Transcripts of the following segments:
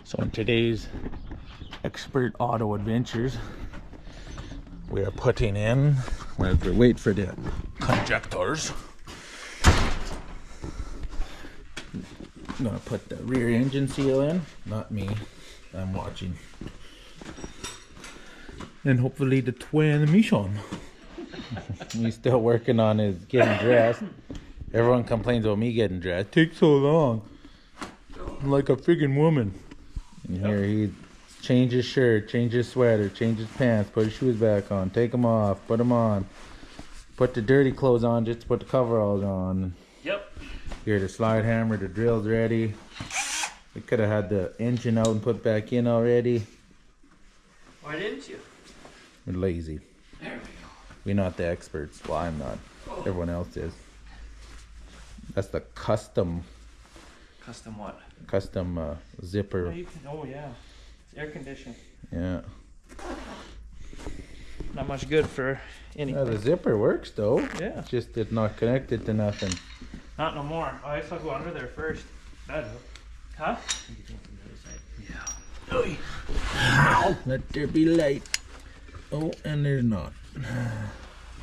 So in today's Expert Auto Adventures, we are putting in, we have to wait for the conjectors. I'm gonna put the rear engine seal in, not me, I'm watching. And hopefully the twin Michon. He's still working on his getting dressed. Everyone complains about me getting dressed. It takes so long. I'm like a friggin' woman. And here he change his shirt, change his sweater, change his pants, put his shoes back on, take them off, put them on, put the dirty clothes on just to put the coveralls on. Yep. Here the slide hammer, the drill's ready. We could have had the engine out and put back in already. Why didn't you? We're lazy. There we go. We're not the experts. Well, I'm not. Everyone else is. That's the custom Custom what? zipper. Oh, oh yeah. It's air conditioned. Yeah. Not much good for anything. The zipper works though. Yeah. It's just it's not connected to nothing. Not no more. Oh, I still go under there first. That huh? Yeah. Oy. Let there be light. Oh, and there's not.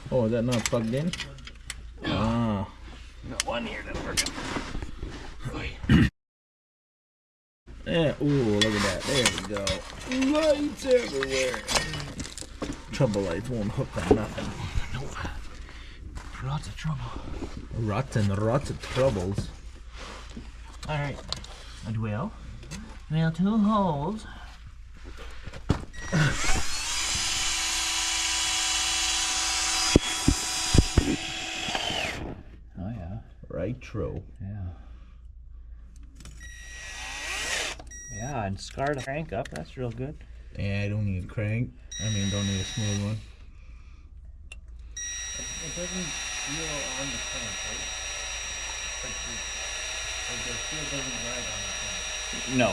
Oh, is that not plugged in? Ah. Got one here that's working. Yeah. Ooh, look at that. There we go. Lights everywhere. Trouble lights won't hook on nothing. Nope. Lots of trouble. Lots and lots of troubles. Alright. I drill. Drill 2 holes. Oh yeah. Right, true. Yeah. Yeah, and scar the crank up. That's real good. Yeah, I don't need a crank. I mean, don't need a smooth one. It doesn't feel on the crank, right? Like the steel doesn't ride on the crank. No.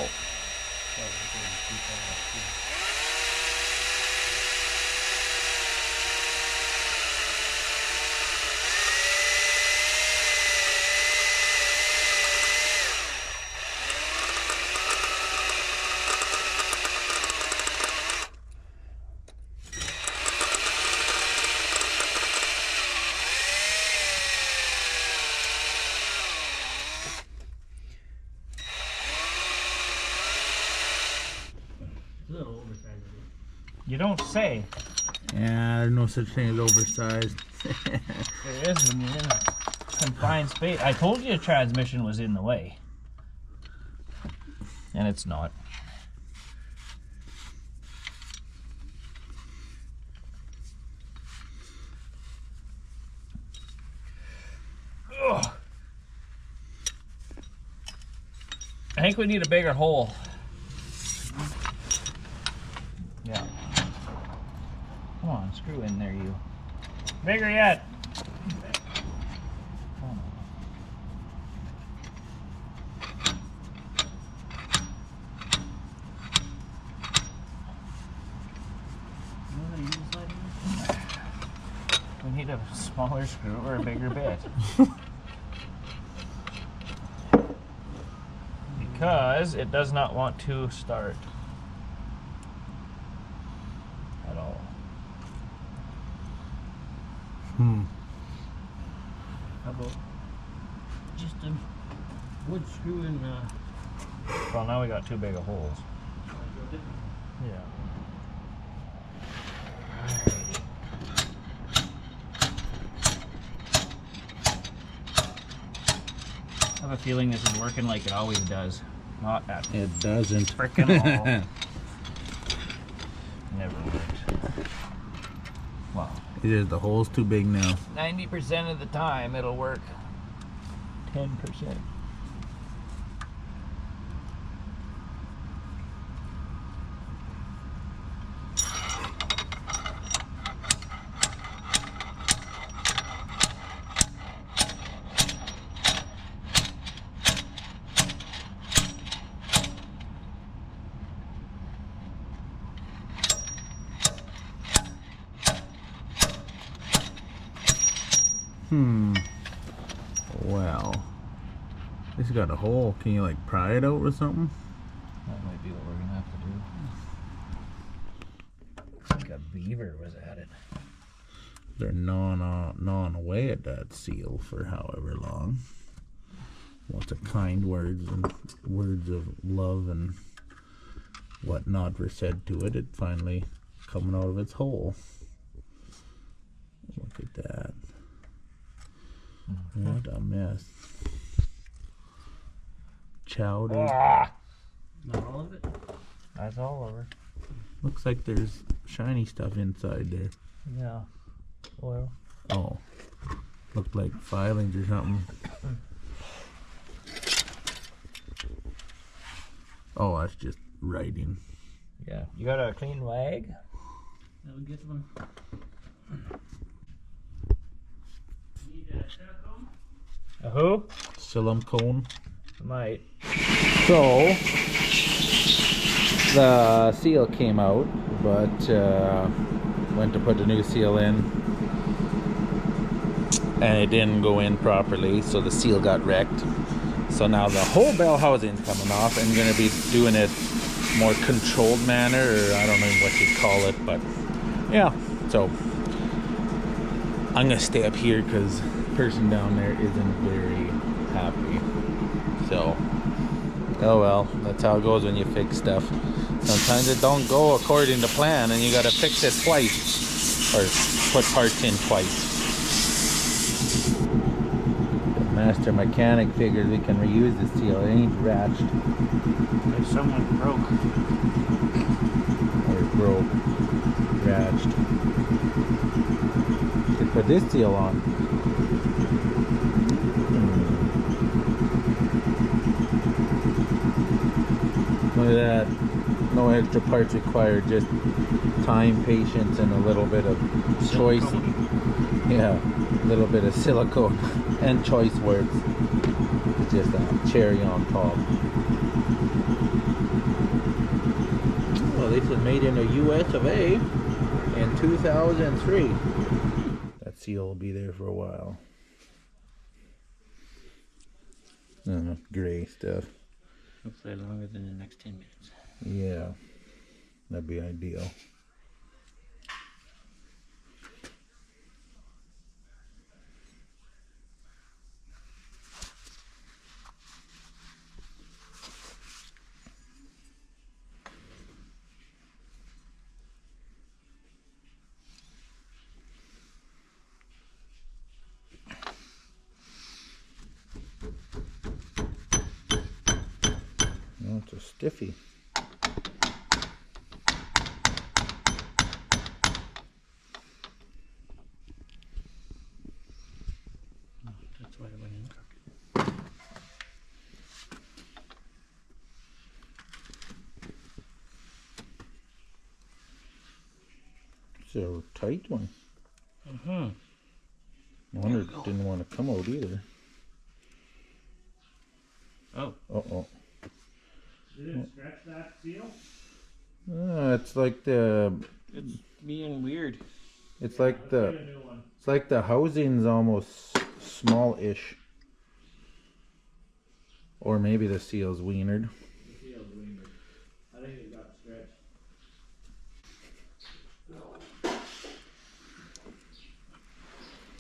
You don't say. Yeah, there's no such thing as oversized. There is when you're in a confined space. I told you the transmission was in the way. And it's not. Ugh. I think we need a bigger hole. Yeah. Come on, screw in there, you. Bigger yet. We need a smaller screw or a bigger bit. Because it does not want to start at all. How about just a wood screw in Well, now we got too big of holes. Yeah. I have a feeling this is working like it always does. Not at It doesn't. frickin' all. Never works. Wow. It is, the hole's too big now. 90% of the time it'll work. 10%. Well, this got a hole. Can you like pry it out or something? That might be beaver was at it. They're gnawing away at that seal for however long. Lots of kind words and words of love and whatnot were said to it. It finally coming out of its hole. Look at that. What a mess. Chowder. Not all of it. That's all over. Looks like there's shiny stuff inside there. Yeah. Oil. Oh. Looked like filings or something. Oh, that's just writing. Yeah. You got a clean wag? That'll get one. Need a silicone? A who? Silicone. Might. So, the seal came out, but went to put the new seal in, and it didn't go in properly, so the seal got wrecked. So now the whole bell housing's coming off, and going to be doing it more controlled manner, or I don't know what you'd call it, but yeah. So I'm going to stay up here because the person down there isn't very happy. So, oh well, that's how it goes when you fix stuff. Sometimes it don't go according to plan and you gotta fix it twice. Or put parts in twice. The master mechanic figures we can reuse the seal. It ain't ratched. If someone broke. Or broke. Ratched. Could put this seal on. Look at that. No extra parts required, just time, patience, and a little bit of choice. Yeah, a little bit of silicone and choice words. It's just a cherry on top. Well, this was made in the US of A in 2003. That seal will be there for a while. Gray stuff. Hopefully longer than the next 10 minutes. Yeah, that'd be ideal. Oh, it's a stiffy. That's why it went in crooked. It's a tight one. Mm-hmm. No wonder it didn't want to come out either. Oh. Uh-oh. Did it scratch that seal? It's like the... It's being weird. It's like the... It's like the housing's almost small-ish. Or maybe the seal's wienered. The seal's wienered. I think it got scratched.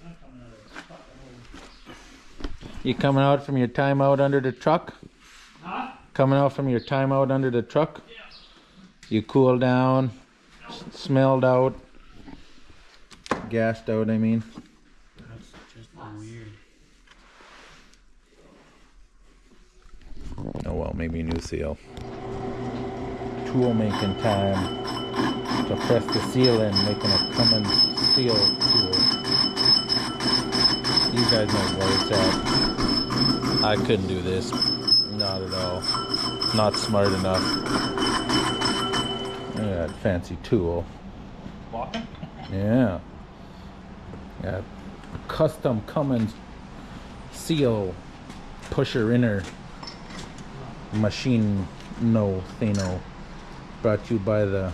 I'm coming out of the fucking hole. You coming out from your timeout under the truck? Huh? Coming out from your timeout under the truck? Yeah. You cooled down, smelled out, gassed out, I mean. That's just weird. Oh well, maybe a new seal. Tool making time. To press the seal in, making a Cummins seal tool. You guys know where it's at. I couldn't do this. Not at all. Not smart enough. Look at that fancy tool. Walking? Yeah. Yeah. Custom Cummins seal pusher inner machine Thano. Brought to you by the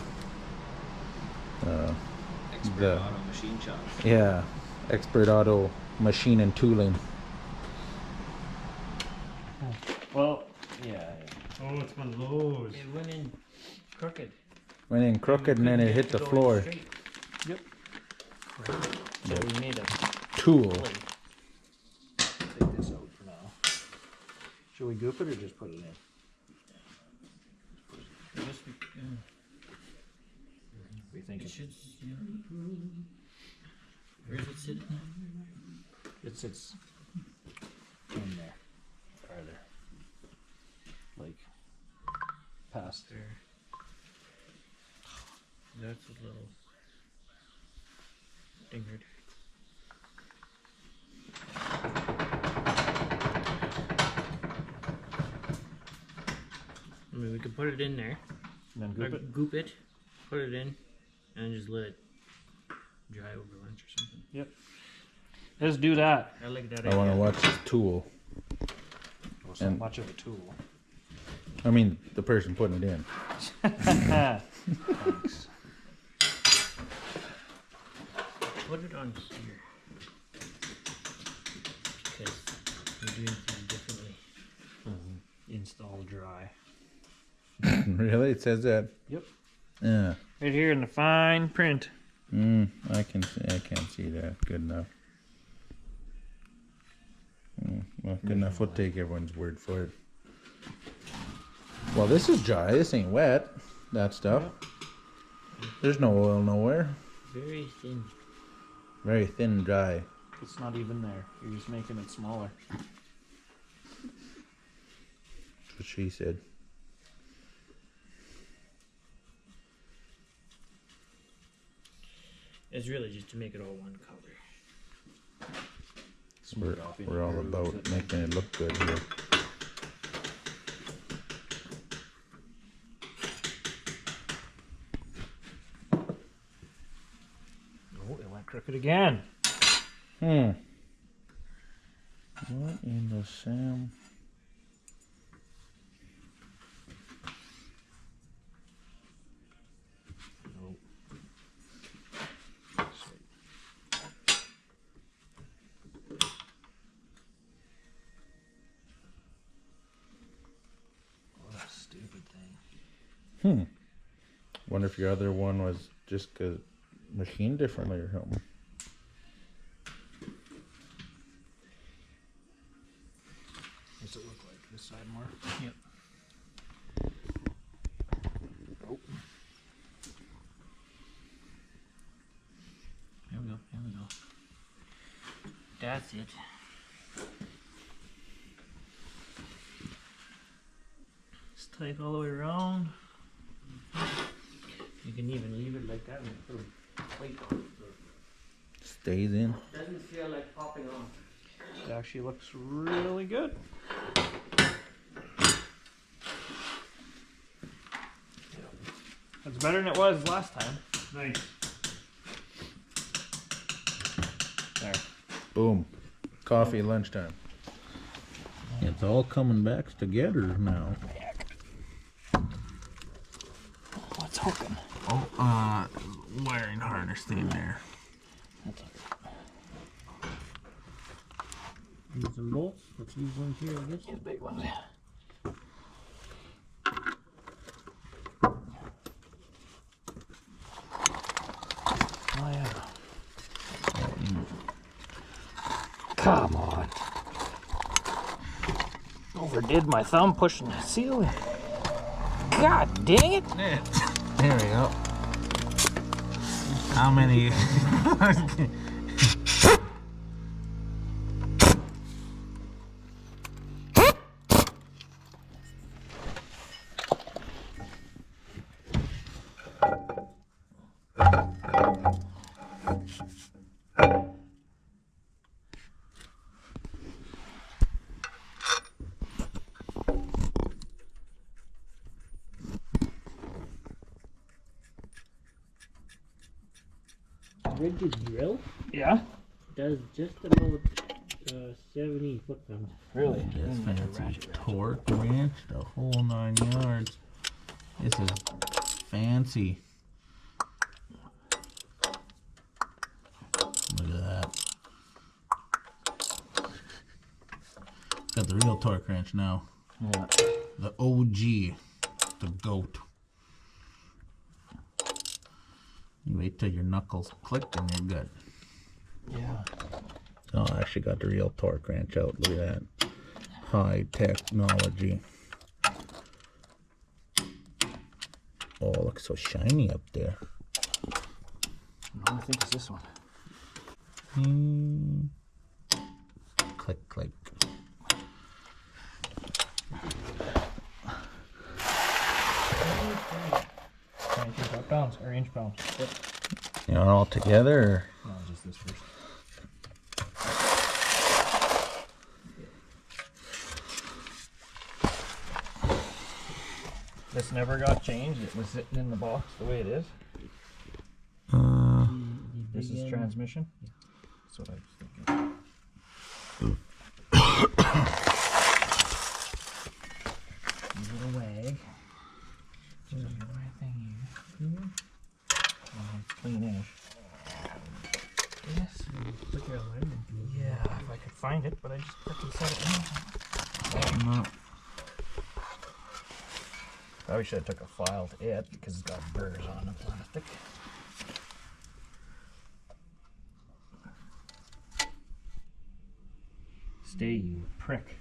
Expert auto machine shop. yeah, Expert Auto Machine and Tooling. Well, yeah. Oh, it's one of those. It went in crooked. Went in crooked and then it hit the floor. Yep. So we made a Tool. plate. Take this out for now. Should we goop it or just put it in? I guess we, We think it it, should, yeah. Where does it sit now? it sits in there, farther, like past there. That's a little dingard. I mean, we could put it in there, And then or goop it. goop it, put it in, and just let it dry over lunch or something. Yep. Let's do that. I like that I want to idea. watch this tool. Well, it's not And- much of a tool. I mean, the person putting it in. Thanks. Put it on here. Because we're doing things differently. Install dry. Really? It says that? Yep. Yeah. Right here in the fine print. I can see. I can't see that. Good enough. Well, good enough. We'll take everyone's word for it. Well, this is dry. This ain't wet. That stuff. There's no oil nowhere. Very thin. Very thin and dry. It's not even there. You're just making it smaller. That's what she said. It's really just to make it all one color. We're all about making it look good here. Oh, it went crooked again. What in the Sam? Nope. What a stupid thing. Wonder if your other one was just machined differently or something. What's it look like? This side more? Yep. Oh. There we go. There we go. That's it. Just tight all the way around. You can even leave it like that and put a plate on it. So Stays in. it doesn't feel like popping off. It actually looks really good. That's better than it was last time. Nice. There. Boom. Coffee lunchtime. It's all coming back together now. What's hooking? Oh, wiring harness thing there. That's Use some bolts. Let's use one here, I guess. the big ones. Oh yeah. Come on. Overdid my thumb pushing the ceiling. God dang it! There we go. How many? Rig's drill Yeah? does just about 70 foot-pounds. Really? This fancy torque wrench, the whole 9 yards. This is fancy. Look at that. Got the real torque wrench now. Yeah. The OG. The GOAT. You wait till your knuckles click and you're good. Yeah. Oh, I actually got the real torque wrench out. Look at that. High technology. Oh, it looks so shiny up there. I think it's this one. Click, click. 25 pounds or inch pounds. Yep. You want it all together? Or? No, just this first. This never got changed. It was sitting in the box the way it is. This is transmission. That's what I was thinking. Give it a wag. Just the right thing here. Clean-ish. Yes. Yeah, if I could find it, but I just freaking set it in. Probably should have took a file to it because it's got burrs on the plastic. Stay, you prick.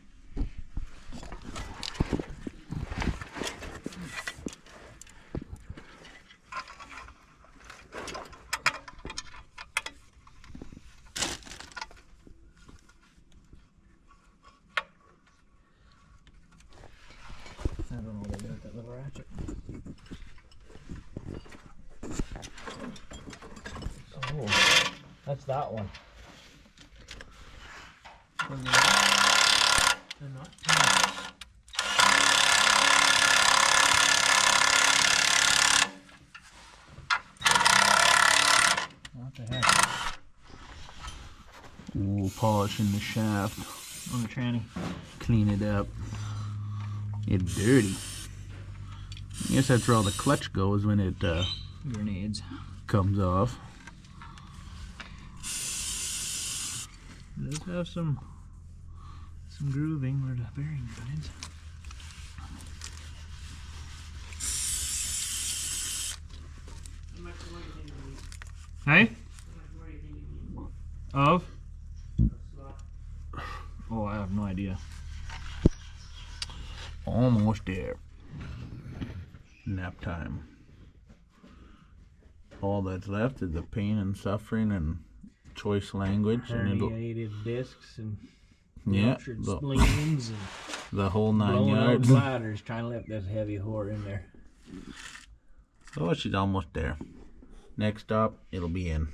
I don't know what I did with that little ratchet. Oh, that's that one. They're not. What the heck? Ooh, polishing the shaft. On the tranny. Clean it up. It's dirty. I guess that's where all the clutch goes when it Grenades. comes off. It does have some grooving where the bearing grinds. How much more do you think you need? Hey? How much more do you think you need? Of? Slot. Oh, I have no idea. Almost there. Nap time. All that's left is the pain and suffering and choice language, and it'll, Herniated discs and yeah, ruptured the, spleens and the whole 9 blown out yards. bladders trying to lift this heavy whore in there. Oh, she's almost there. Next stop, it'll be in.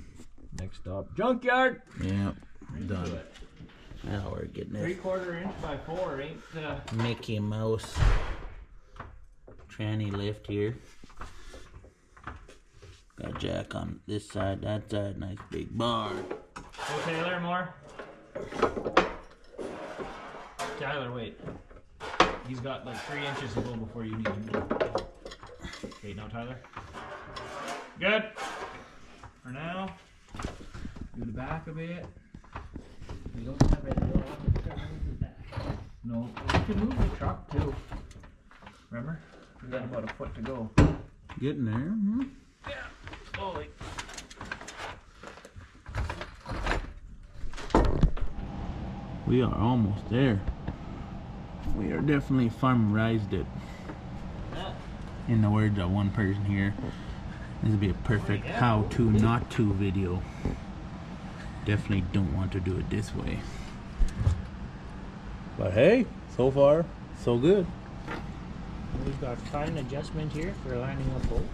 Next stop, junkyard. Yeah, done. Now we're getting it. 3/4 inch by 4 ain't Mickey Mouse tranny lift here. Got jack on this side, that side, nice big bar. Oh, Taylor, more. Tyler, wait. He's got like 3 inches to go before you need him. Okay, now Tyler. Good. For now. Do the back a bit. We don't have it. No, we can move the truck too. Remember? We got about a foot to go. Getting there. Hmm? Yeah, slowly. We are almost there. We are definitely farmerized it. In the words of one person here, this would be a perfect how-to, not-to video. Definitely don't want to do it this way. But hey, so far, so good. We've got fine adjustment here for lining up bolts.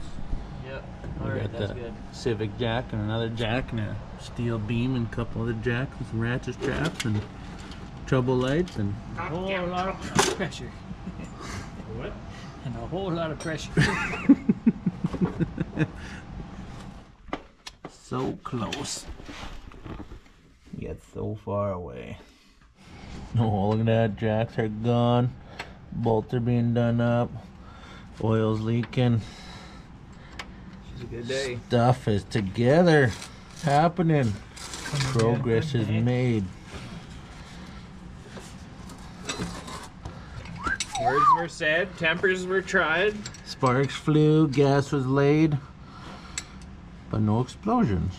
Yep. We Alright, got that's the good. Civic jack and another jack and a steel beam and a couple other jacks with some ratchet straps and trouble lights and A whole lot of pressure. What? And a whole lot of pressure. so close. Yet so far away. Oh, look at that. Jacks are gone. Bolts are being done up. Oil's leaking. It's a good day. Stuff is together. Happening. Progress is made. Words were said, tempers were tried. Sparks flew. Gas was laid. but no explosions.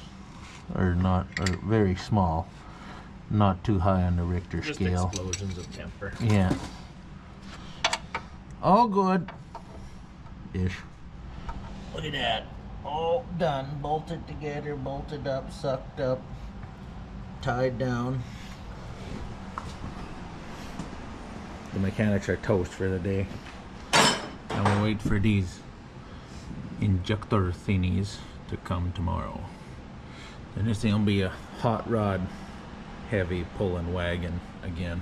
Or not, or very small. Not too high on the Richter Just scale. explosions of temper. Yeah. All good. Ish. Look at that. All done. Bolted together, bolted up, sucked up, tied down. The mechanics are toast for the day. And we'll wait for these injector thingies to come tomorrow. Then this thing will be a hot rod heavy pulling wagon again.